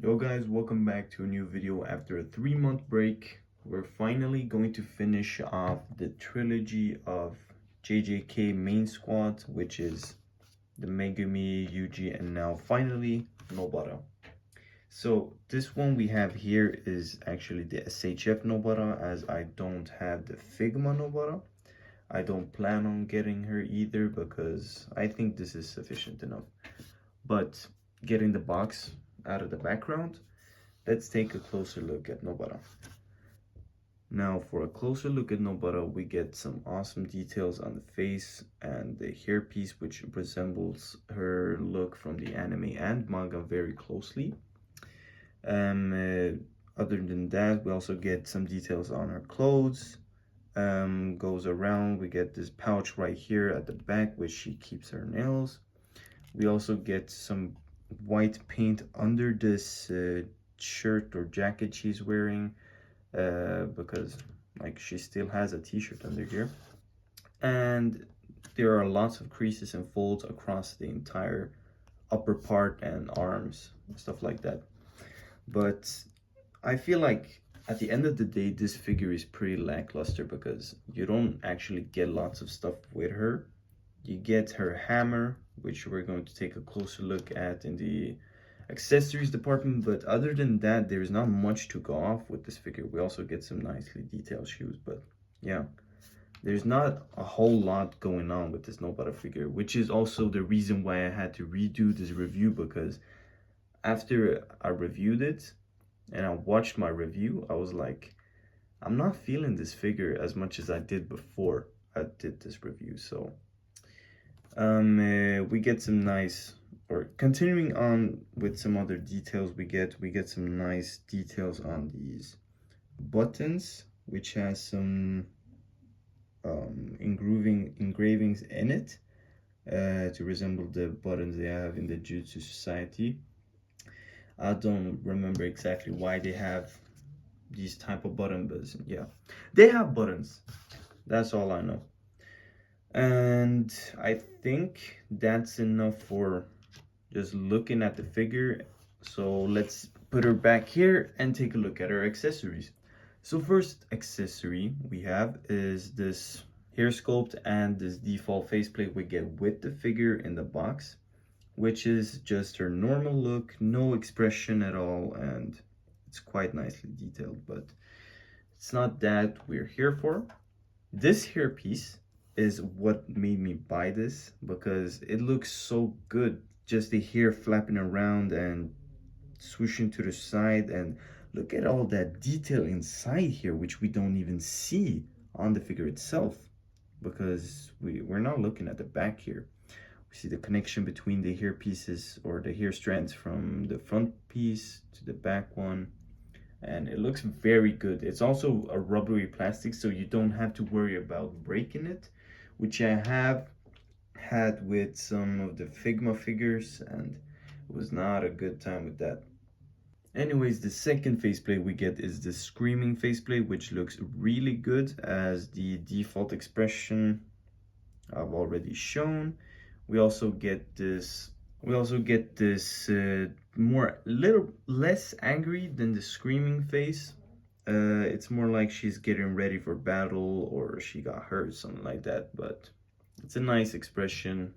Yo guys, welcome back to a new video after a 3-month break. We're finally going to finish off the trilogy of JJK main squad, which is the Megumi, Yuji, and now finally Nobara. So this one we have here is actually the S.H.F Nobara, as I don't have the Figma Nobara. I don't plan on getting her either because I think this is sufficient enough. But getting the box out of the background, let's take a closer look at Nobara. Now for a closer look at Nobara, we get some awesome details on the face and the hairpiece, which resembles her look from the anime and manga very closely. Other than that, we also get some details on her clothes. Goes around, we get this pouch right here at the back, which she keeps her nails. We also get some white paint under this shirt or jacket she's wearing, because like she still has a t-shirt under here, and there are lots of creases and folds across the entire upper part and arms and stuff like that. But I feel like at the end of the day, this figure is pretty lackluster because you don't actually get lots of stuff with her. You get her hammer, which we're going to take a closer look at in the accessories department, but other than that, there's not much to go off with this figure. We also get some nicely detailed shoes, but yeah, there's not a whole lot going on with this Nobara figure, which is also the reason why I had to redo this review, because after I reviewed it and I watched my review, I was like, I'm not feeling this figure as much as I did before I did this review. So we get some nice, or continuing on with some other details, we get some nice details on these buttons, which has some engravings in it, to resemble the buttons they have in the Jutsu Society. I don't remember exactly why they have these type of buttons, but yeah, they have buttons. That's all I know. And I think that's enough for just looking at the figure. So let's put her back here and take a look at her accessories. So first accessory we have is this hair sculpt and this default faceplate we get with the figure in the box, which is just her normal look, no expression at all, and it's quite nicely detailed, but it's not that we're here for. This hairpiece is what made me buy this, because it looks so good. Just the hair flapping around and swooshing to the side, and look at all that detail inside here, which we don't even see on the figure itself, because we're not looking at the back here. We see the connection between the hair pieces, or the hair strands, from the front piece to the back one, and it looks very good. It's also a rubbery plastic, so you don't have to worry about breaking it, which I have had with some of the Figma figures, and it was not a good time with that. Anyways, the second faceplate we get is the Screaming faceplate, which looks really good as the default expression I've already shown. We also get this more, little less angry than the Screaming face. It's more like she's getting ready for battle, or she got hurt, something like that, but it's a nice expression.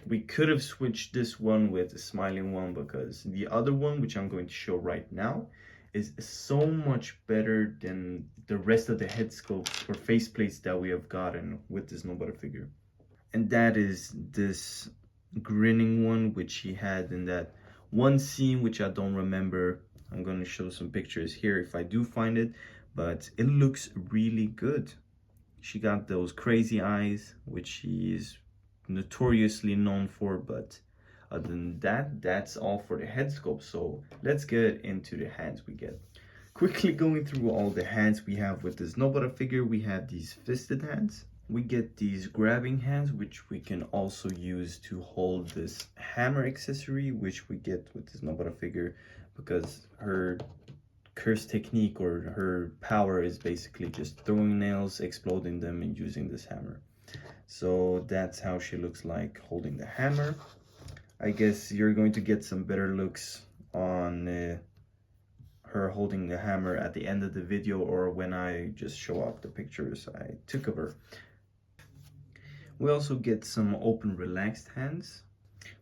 We could have switched this one with a smiling one, because the other one, which I'm going to show right now, is so much better than the rest of the head sculpts or faceplates that we have gotten with this Nobara figure. And that is this grinning one, which he had in that one scene, which I don't remember. I'm going to show some pictures here if I do find it, but it looks really good. She got those crazy eyes, which she is notoriously known for, but other than that, that's all for the head sculpt. So let's get into the hands we get. Quickly going through all the hands we have with this Nobara figure, we have these fisted hands. We get these grabbing hands, which we can also use to hold this hammer accessory, which we get with this Nobara figure, because her curse technique, or her power, is basically just throwing nails, exploding them, and using this hammer. So that's how she looks like holding the hammer. I guess you're going to get some better looks on her holding the hammer at the end of the video, or when I just show off the pictures I took of her. We also get some open relaxed hands.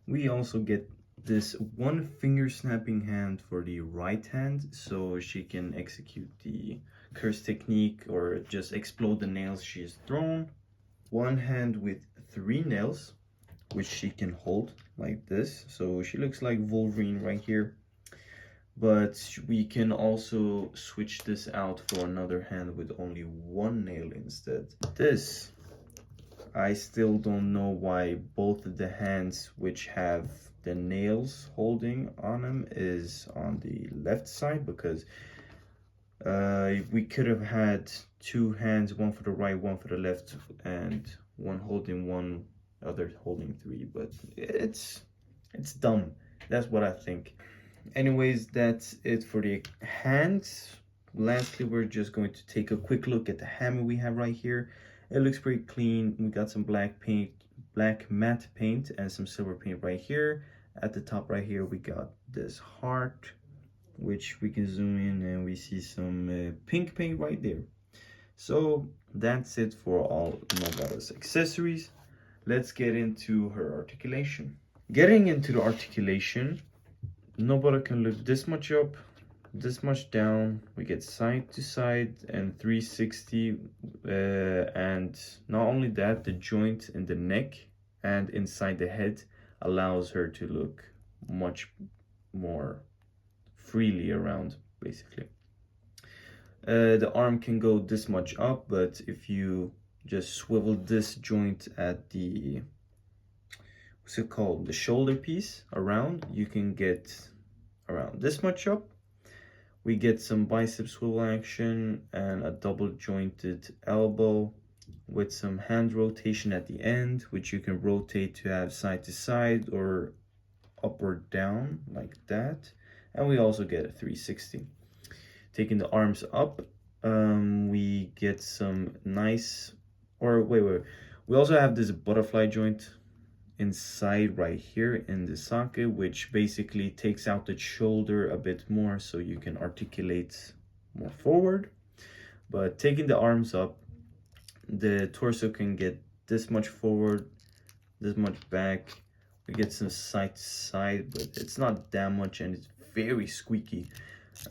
We also get this one finger snapping hand for the right hand, so she can execute the curse technique or just explode the nails she has thrown. One hand with 3 nails, which she can hold like this, so she looks like Wolverine right here. But we can also switch this out for another hand with only 1 nail instead. This, I still don't know why both of the hands which have the nails holding on them is on the left side, because we could have had 2 hands, one for the right, one for the left, and one holding 1, other holding 3, but it's dumb. That's what I think. Anyways, that's it for the hands. Lastly, we're just going to take a quick look at the hammer we have right here. It looks pretty clean. We got some black paint, black matte paint, and some silver paint right here. At the top right here, we got this heart, which we can zoom in and we see some pink paint right there. So that's it for all Nobara's accessories. Let's get into her articulation. Getting into the articulation, Nobara can look this much up, this much down. We get side to side and 360, and not only that, the joint in the neck and inside the head allows her to look much more freely around, basically. The arm can go this much up, but if you just swivel this joint at the, what's it called, the shoulder piece around, you can get around this much up. We get some bicep swivel action and a double jointed elbow with some hand rotation at the end, which you can rotate to have side to side or up or down like that. And we also get a 360. Taking the arms up, we get some nice, or wait, we also have this butterfly joint inside right here in the socket, which basically takes out the shoulder a bit more so you can articulate more forward. But taking the arms up, the torso can get this much forward, this much back. We get some side to side, but it's not that much and it's very squeaky.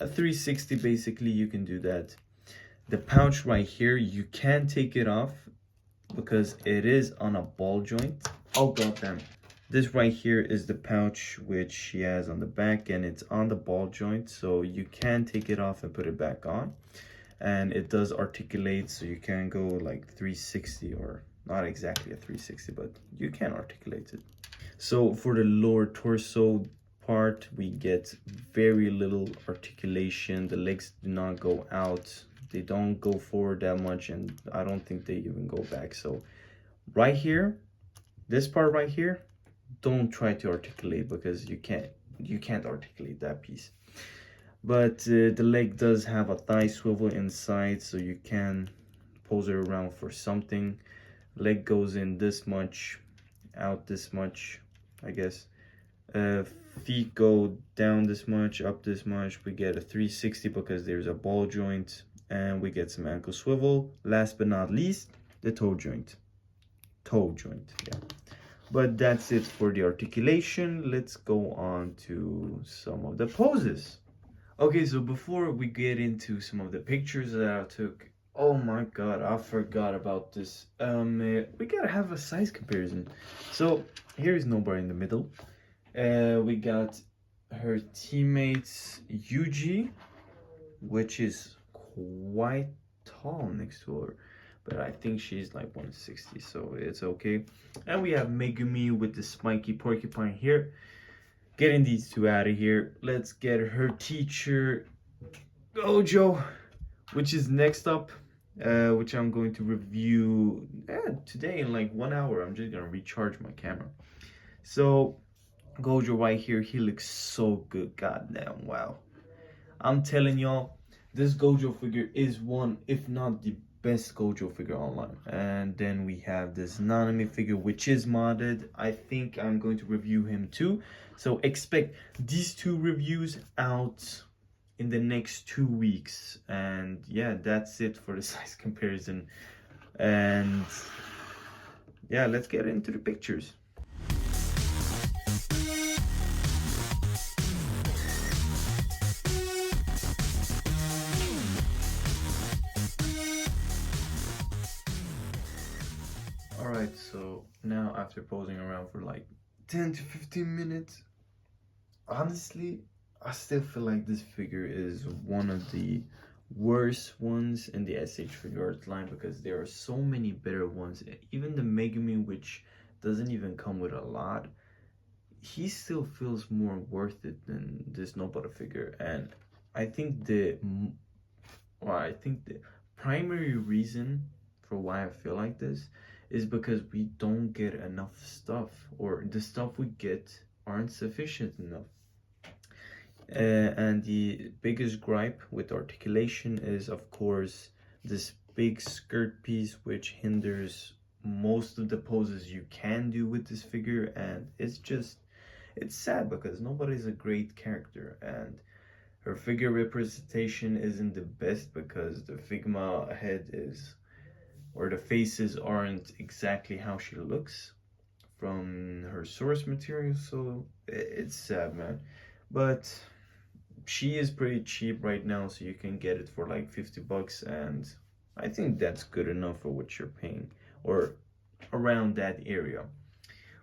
A 360, basically, you can do that. The pouch right here, you can take it off because it is on a ball joint. Oh goddamn. This right here is the pouch which she has on the back, and it's on the ball joint, so you can take it off and put it back on. And it does articulate, so you can go like 360, or not exactly a 360, but you can articulate it. So for the lower torso part, we get very little articulation. The legs do not go out, they don't go forward that much, and I don't think they even go back. So right here, this part right here, don't try to articulate because you can't articulate that piece. But the leg does have a thigh swivel inside, so you can pose it around for something. Leg goes in this much, out this much, I guess. Feet go down this much, up this much. We get a 360 because there's a ball joint, and we get some ankle swivel. Last but not least, the toe joint. Yeah. But that's it for the articulation. Let's go on to some of the poses. Okay, so before we get into some of the pictures that I took, oh my god, I forgot about this. We gotta have a size comparison. So here's Nobara in the middle. We got her teammates Yuji, which is quite tall next to her, but I think she's like 160, so it's okay. And we have Megumi with the spiky porcupine here. Getting these two out of here, let's get her teacher Gojo, which is next up, which I'm going to review today in like 1 hour. I'm just gonna recharge my camera. So Gojo right here, he looks so good. Goddamn, wow. I'm telling y'all, this Gojo figure is one, if not the best Gojo figure online. And then we have this Nanami figure, which is modded. I think I'm going to review him too. So expect these two reviews out in the next 2 weeks. And yeah, that's it for the size comparison. And yeah, let's get into the pictures. Alright, so now after posing around for like 10 to 15 minutes, honestly, I still feel like this figure is one of the worst ones in the S.H.FIGUARTS line, because there are so many better ones. Even the Megumi, which doesn't even come with a lot, he still feels more worth it than this Nobara figure. And I think the primary reason for why I feel like this is because we don't get enough stuff, or the stuff we get aren't sufficient enough. And the biggest gripe with Articulation is, of course, this big skirt piece, which hinders most of the poses you can do with this figure. And it's sad, because nobody's a great character, and her figure representation isn't the best because the Figma head is, or the faces aren't exactly how she looks from her source material. So it's sad, man. But she is pretty cheap right now, so you can get it for like 50 bucks, and I think that's good enough for what you're paying, or around that area.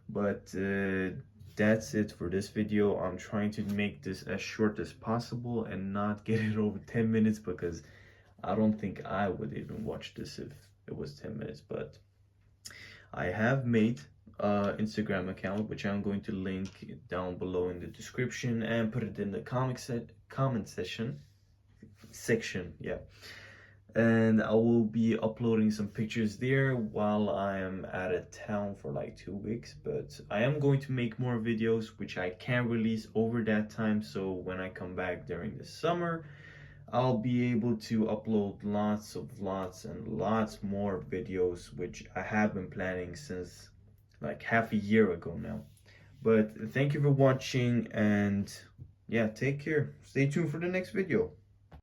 But that's it for this video. I'm trying to make this as short as possible and not get it over 10 minutes, because I don't think I would even watch this if it was 10 minutes. But I have made an Instagram account, which I'm going to link down below in the description, and put it in the comment section, yeah. And I will be uploading some pictures there while I am out of town for like 2 weeks. But I am going to make more videos, which I can release over that time. So when I come back during the summer, I'll be able to upload lots and lots more videos, which I have been planning since like half a year ago now. But thank you for watching, and yeah, take care. Stay tuned for the next video.